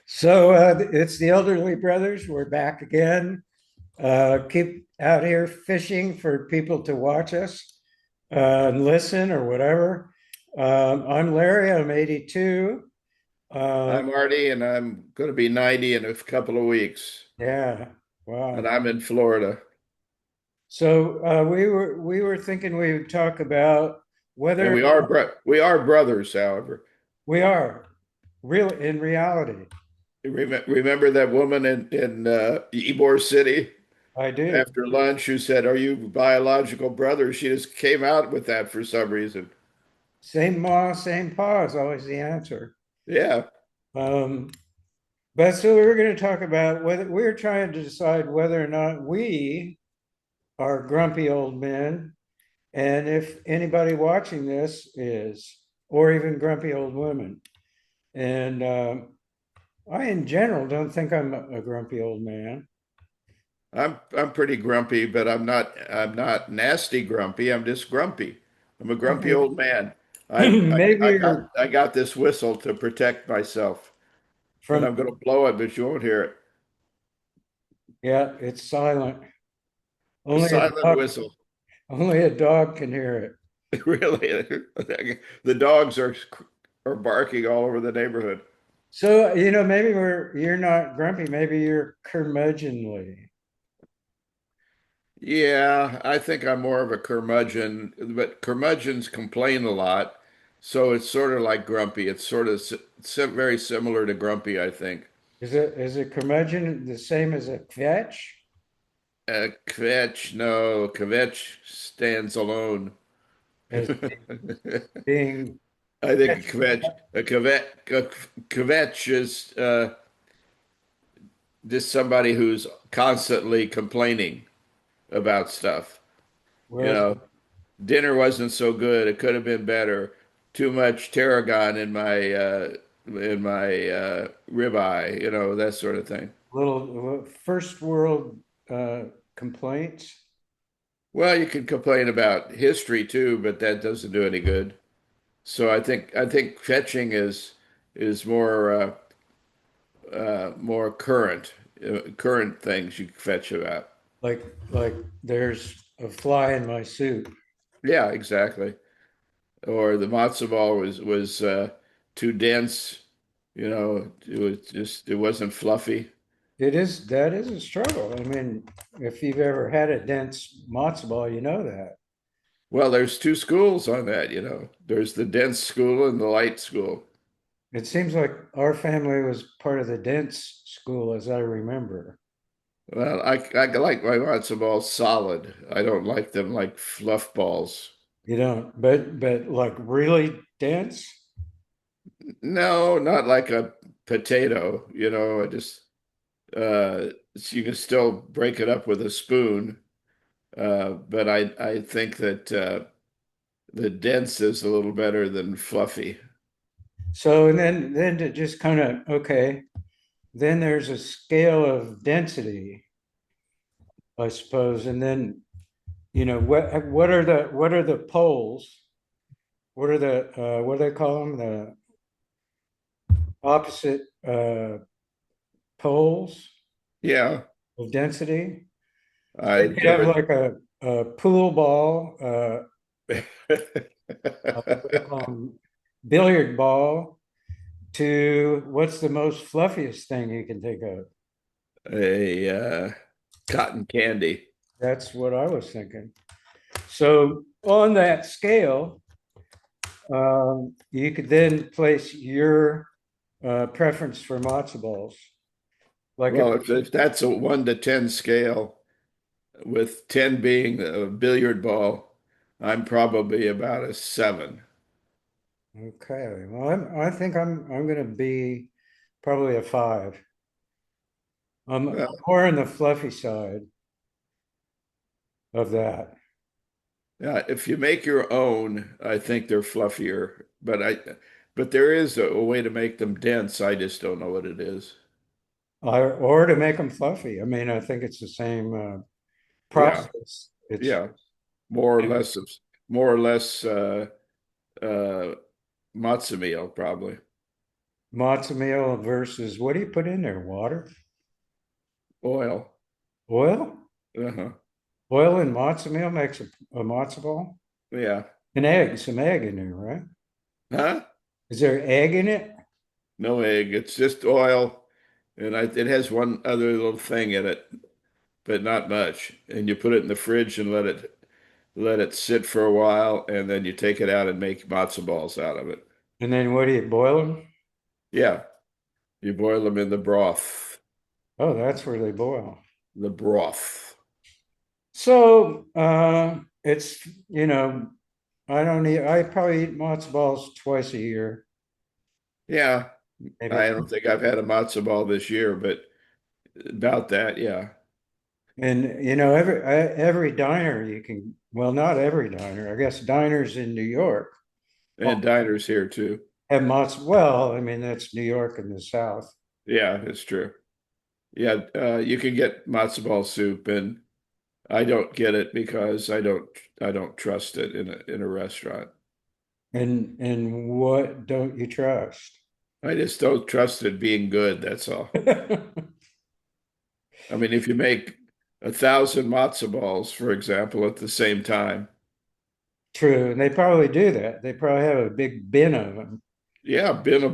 So it's the Elderly Brothers. We're back again. Keep out here fishing for people to watch us and listen or whatever. I'm Larry. I'm 82. Um, I'm Artie, and I'm going to be 90 in a couple of weeks, yeah. and Wow. I'm in Florida. So we were thinking we would talk about And whether we are brothers, however. we are real in reality. Remember that woman in Ybor City I do. after lunch who said, "Are you biological brothers?" She just came out with that for some reason. Same ma, same pa is always the answer. Yeah, Um, But so we're going to talk about whether we're trying to decide whether or not we are grumpy old men, and if anybody watching this is, or even grumpy old women. And I, in general, don't think I'm a grumpy old man. I'm pretty grumpy, but I'm not nasty grumpy. I'm just grumpy. I'm a grumpy Okay. old man. Maybe you're I got this whistle to protect myself, and from, I'm going to blow it, but you won't hear it. yeah, it's silent. A Only a silent dog, whistle. only a dog can hear it. Really, the dogs are barking all over the neighborhood. So, maybe you're not grumpy, maybe you're curmudgeonly. Yeah, I think I'm more of a curmudgeon, but curmudgeons complain a lot, so it's sort of like grumpy. It's sort of very similar to grumpy, I think. Is a curmudgeon the same as a kvetch? Kvetch, no, kvetch stands alone. As I being think a kvetch is just somebody who's constantly complaining about stuff. You whereas know, dinner wasn't so good. It could have been better. Too much tarragon in my ribeye, that sort of thing. little first world complaints. Well, you can complain about history too, but that doesn't do any good. So I think fetching is more current things you can fetch about. Like there's a fly in my soup. Yeah, exactly. Or the matzo ball was too dense. It wasn't fluffy. That is a struggle. I mean, if you've ever had a dense matzo ball, you know that. Well, there's two schools on that. There's the dense school and the light school. It seems like our family was part of the dense school, as I remember. Well, I like my matzo balls solid. I don't like them like fluff balls. You don't, but like really dense. No, not like a potato. I just so you can still break it up with a spoon. But I think that the dense is a little better than fluffy. So and then to just kind of okay, then there's a scale of density, I suppose, and then what are the poles? What do they call them? The opposite poles Yeah, of density. So I you could have never. like a pool ball, what do they call them? Billiard ball. To what's the most fluffiest thing you can think of? A cotton candy. That's what I was thinking. So on that scale, you could then place your preference for matzo balls. Like if Well, if that's a 1 to 10 scale, with 10 being a billiard ball, I'm probably about a 7. okay, well, I think I'm going to be probably a five. I'm Well, more on the fluffy side of that. yeah, if you make your own, I think they're fluffier, but there is a way to make them dense. I just don't know what it is. Or to make them fluffy. I mean, I think it's the same Yeah, process. It's yeah, more or less of more or less uh matzo meal probably. matzo meal versus what do you put in there? Water? Oil. Oil? Uh-huh. Oil and matzo meal makes a matzo ball? Yeah. An egg, some egg in there, right? Huh? Is there egg in it? No egg. It's just oil, and it has one other little thing in it, but not much. And you put it in the fridge and let it sit for a while, and then you take it out and make matzo balls out of it. And then what do you boil them? Yeah, you boil them in the broth. Oh, that's where they boil. The broth. So it's, I don't eat, I probably eat matzo balls twice a year, Yeah, maybe. I don't think I've had a matzo ball this year, but about that, yeah. And every diner you can, well, not every diner, I guess diners in New York And diners here too. have matzo. Well, I mean, that's New York in the South. Yeah, it's true. Yeah, you can get matzo ball soup, and I don't get it because I don't trust it in a restaurant. And what don't you trust? I just don't trust it being good. That's all. I mean, if you make 1,000 matzo balls, for example, at the same time, True, and they probably do that. They probably have a big bin of them. yeah, bin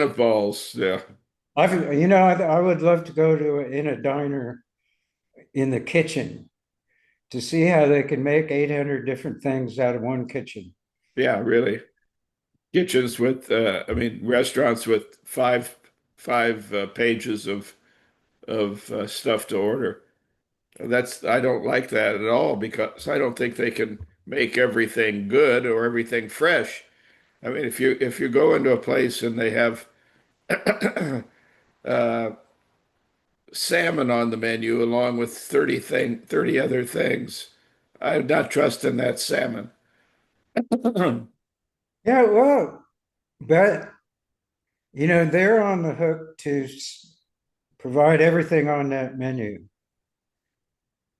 of balls. Yeah, I would love to go in a diner in the kitchen to see how they can make 800 different things out of one kitchen. yeah, really. Kitchens with, I mean, restaurants with five pages of stuff to order. I don't like that at all because I don't think they can make everything good or everything fresh. I mean, if you go into a place and they have uh, salmon on the menu along with 30 other things, I'm not trusting that salmon. Yeah, well, but they're on the hook to provide everything on that menu.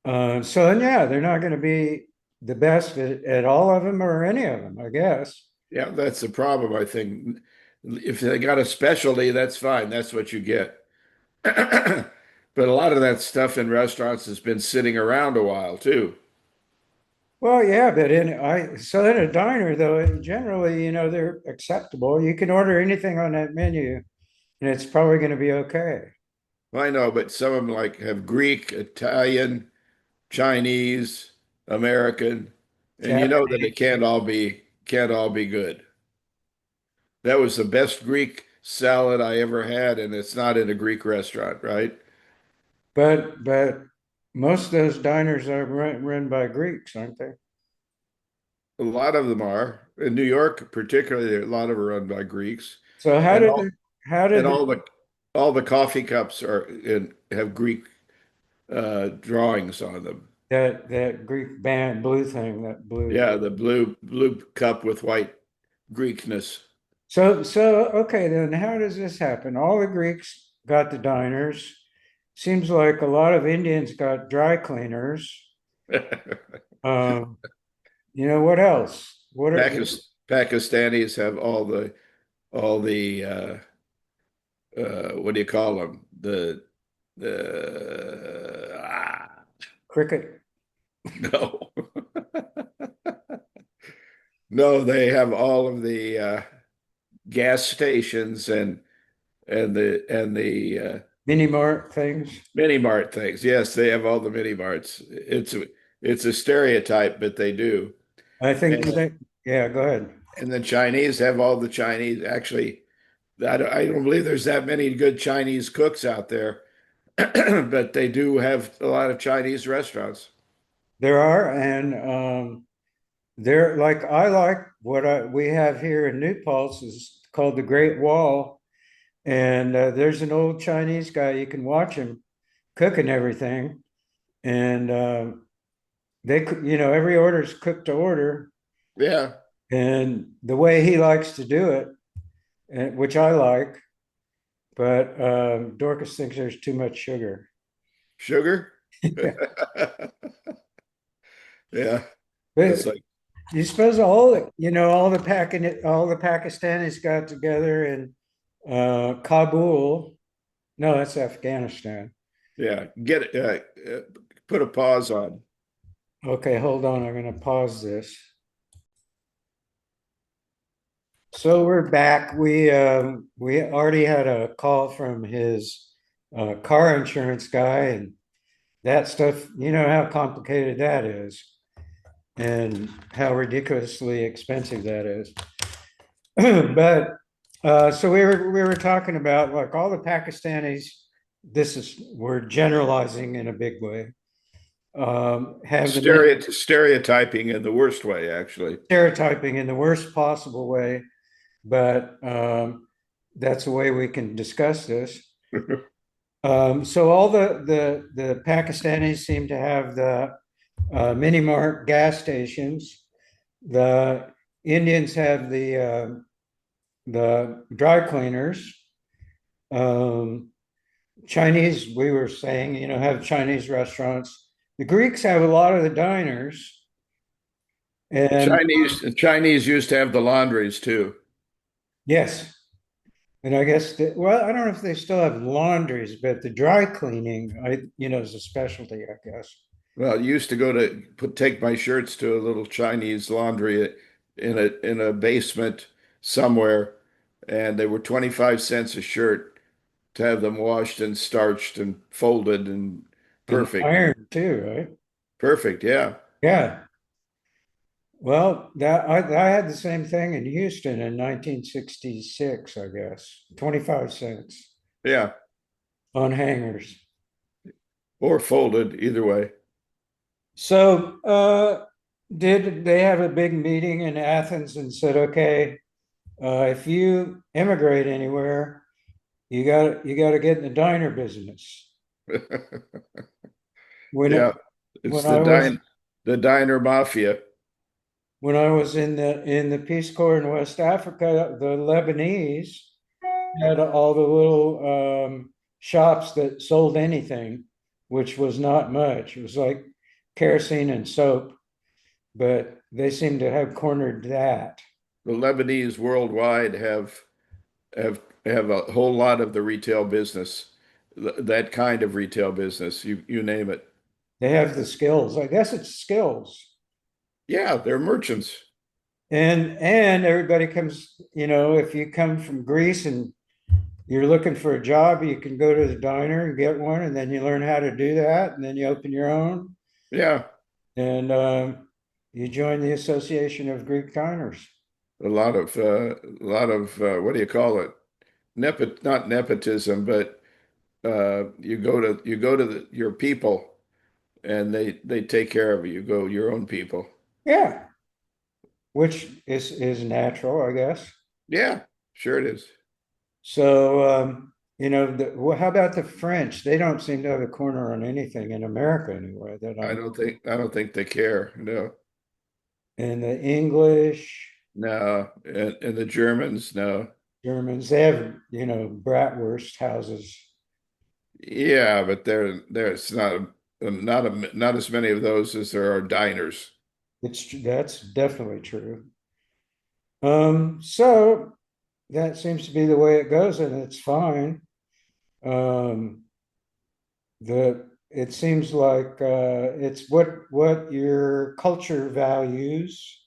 So then, yeah, they're not going to be the best at all of them or any of them, I guess. Yeah, that's the problem, I think. If they got a specialty, that's fine. That's what you get. But a lot of that stuff in restaurants has been sitting around a while too. Well, yeah, but so in a diner though, generally, they're acceptable. You can order anything on that menu, and it's probably going to be okay. I know, but some of them like have Greek, Italian, Chinese, American, and you know that it Japanese, can't all be good. That was the best Greek salad I ever had, and it's not in a Greek restaurant, right? but most of those diners are run by Greeks, aren't they? A lot of them are. In New York, particularly, a lot of them are run by Greeks. So And all how and did all the coffee cups have Greek drawings on them. that Greek band blue thing, that blue? Yeah, the blue cup with white Greekness. So okay, then how does this happen? All the Greeks got the diners. Seems like a lot of Indians got dry cleaners. Um, what else? Pakistanis have all the what do you call them? The Cricket. no. No, they have all of the gas stations and the Mini mart things. mini mart things. Yes, they have all the mini marts. It's a stereotype, but they do. I think And yeah, go ahead. and the Chinese have all the Chinese. Actually, I don't believe there's that many good Chinese cooks out there, but they do have a lot of Chinese restaurants. There are, and they're like I like we have here in New Paltz is called the Great Wall, and there's an old Chinese guy. You can watch him cooking everything, and every order is cooked to order, Yeah, and the way he likes to do it, which I like, but Dorcas thinks there's too much sugar. sugar. Yeah, that's But like you suppose all the Pakistanis got together and Kabul. No, that's Afghanistan. Yeah, put a pause on. Okay, hold on. I'm going to pause this. So we're back. We already had a call from his car insurance guy, and that stuff. You know how complicated that is, and how ridiculously expensive that is. But so we were talking about like all the Pakistanis. This is we're generalizing in a big way. Have the Stereotyping in the worst way, actually. stereotyping in the worst possible way, but that's the way we can discuss this. So all the Pakistanis seem to have the mini mart gas stations. The Indians have the dry cleaners. Um, Chinese, we were saying, have Chinese restaurants. The Greeks have a lot of the diners, and Chinese used to have the laundries too. yes, and I guess well, I don't know if they still have laundries, but the dry cleaning, is a specialty, I guess. Well, I used to go to take my shirts to a little Chinese laundry in a basement somewhere, and they were 25 cents a shirt to have them washed and starched and folded and And perfect. iron too, right? Perfect, yeah. Yeah. Well, that I had the same thing in Houston in 1966, I guess. 25 cents Yeah. on hangers. Or folded, either way. So, did they have a big meeting in Athens and said, okay, if you immigrate anywhere, you got to get in the diner business. When Yeah. it, It's when I was the diner mafia. when I was in the Peace Corps in West Africa, the Lebanese had all the little shops that sold anything, which was not much. It was like kerosene and soap, but they seem to have cornered that. The Lebanese worldwide have a whole lot of the retail business, that kind of retail business. You name it. They have the skills. I guess it's skills. Yeah, they're merchants. And everybody comes, if you come from Greece and you're looking for a job, you can go to the diner and get one, and then you learn how to do that, and then you open your own, Yeah, and you join the Association of Greek Diners. a lot of what do you call it? Not nepotism, but you go to your people, and they take care of you. You go your own people. Yeah, which is natural, I guess. Yeah, sure it is. So, well, how about the French? They don't seem to have a corner on anything in America anyway. That I'm I don't think they care. No, and the English, no, and the Germans, no. Germans, they have bratwurst houses. Yeah, but there's not as many of those as there are diners. That's definitely true. So that seems to be the way it goes, and it's fine. Um, it seems like it's what your culture values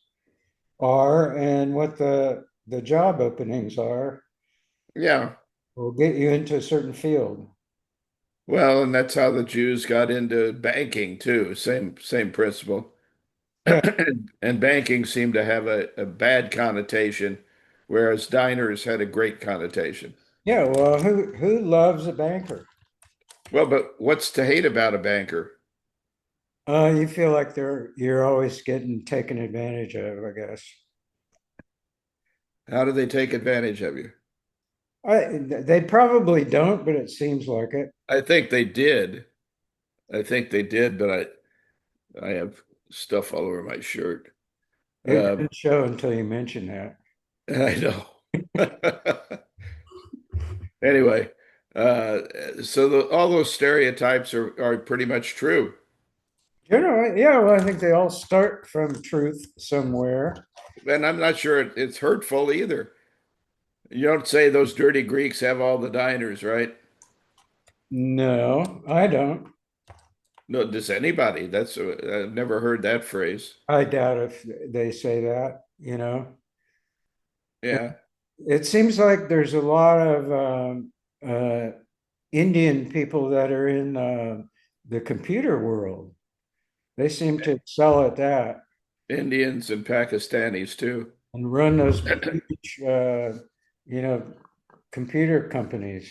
are and what the job openings are Yeah. will get you into a certain field. Well, and that's how the Jews got into banking too. Same principle. Yeah, And banking seemed to have a bad connotation, whereas diners had a great connotation. yeah. Well, who loves a banker? Well, but what's to hate about a banker? You feel like you're always getting taken advantage of, I guess. How do they take advantage of you? They probably don't, but it seems like it. I think they did. I think they did, but I have stuff all over my shirt. It Uh, didn't show until you mentioned that. I know. Anyway, so all those stereotypes are pretty much true. Generally, yeah, well, I think they all start from truth somewhere. And I'm not sure it's hurtful either. You don't say those dirty Greeks have all the diners, right? No, I don't. No, does anybody? That's I've never heard that phrase. I doubt if they say that, Yeah, It seems like there's a lot of Indian people that are in the computer world. They seem to excel at that Indians and Pakistanis too. and run those huge, you know, computer companies.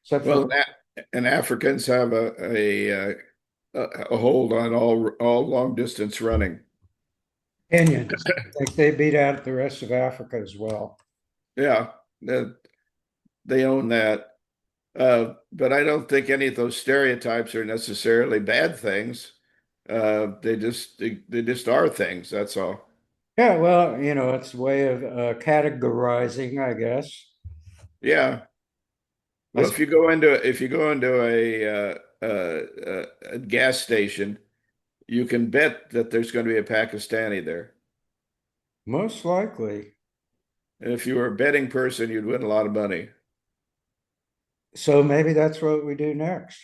Except Well, for and Africans have a hold on all long distance running. Kenyans, I think they beat out the rest of Africa as well. Yeah, that they own that. But I don't think any of those stereotypes are necessarily bad things. They just are things. That's all. Yeah, well, it's a way of categorizing, I guess. Yeah. I, Well, if you go into a gas station, you can bet that there's going to be a Pakistani there. most likely. And if you were a betting person, you'd win a lot of money. So maybe that's what we do next.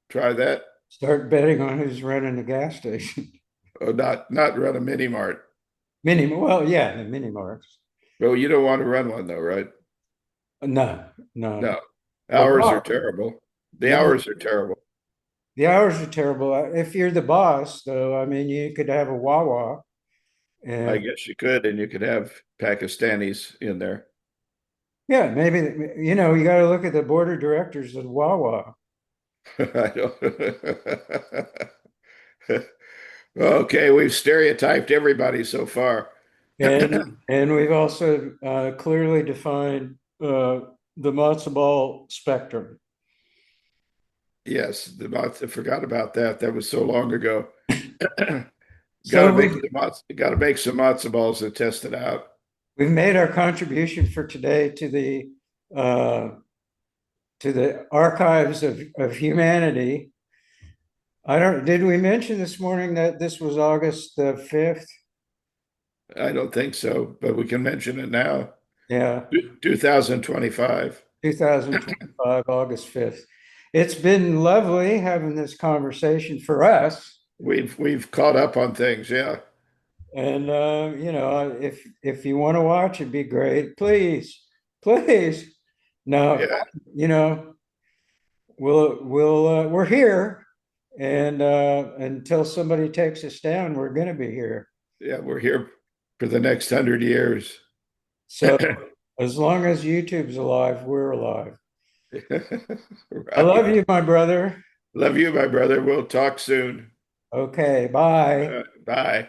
Try that. Start betting on who's running the gas station. Oh, not run a mini mart. Well, yeah, the mini marts. Well, you don't want to run one though, right? No, no. No. The Hours are boss, terrible. The yeah, hours are terrible. the hours are terrible. If you're the boss, though, I mean, you could have a Wawa, I and guess you could, and you could have Pakistanis in there. yeah, maybe you got to look at the board of directors of Wawa, I don't. Okay, we've stereotyped everybody so far. and we've also clearly defined the matzo ball spectrum. Yes, I forgot about that. That was so long ago. So we've Got to make some matzo balls and test it out. we've made our contribution for today uh, to the archives of humanity. I don't, did we mention this morning that this was August the 5th? I don't think so, but we can mention it now. Yeah, 2025. 2025, August 5th. It's been lovely having this conversation for us. We've caught up on things, yeah. And if you want to watch, it'd be great. Please, please. Now, Yeah, you know, we're here, and until somebody takes us down, we're going to be here. yeah, we're here for the next 100 years. So as long as YouTube's alive, we're alive. I love Right. you, my brother. Love you, my brother. We'll talk soon. Okay, bye. Bye.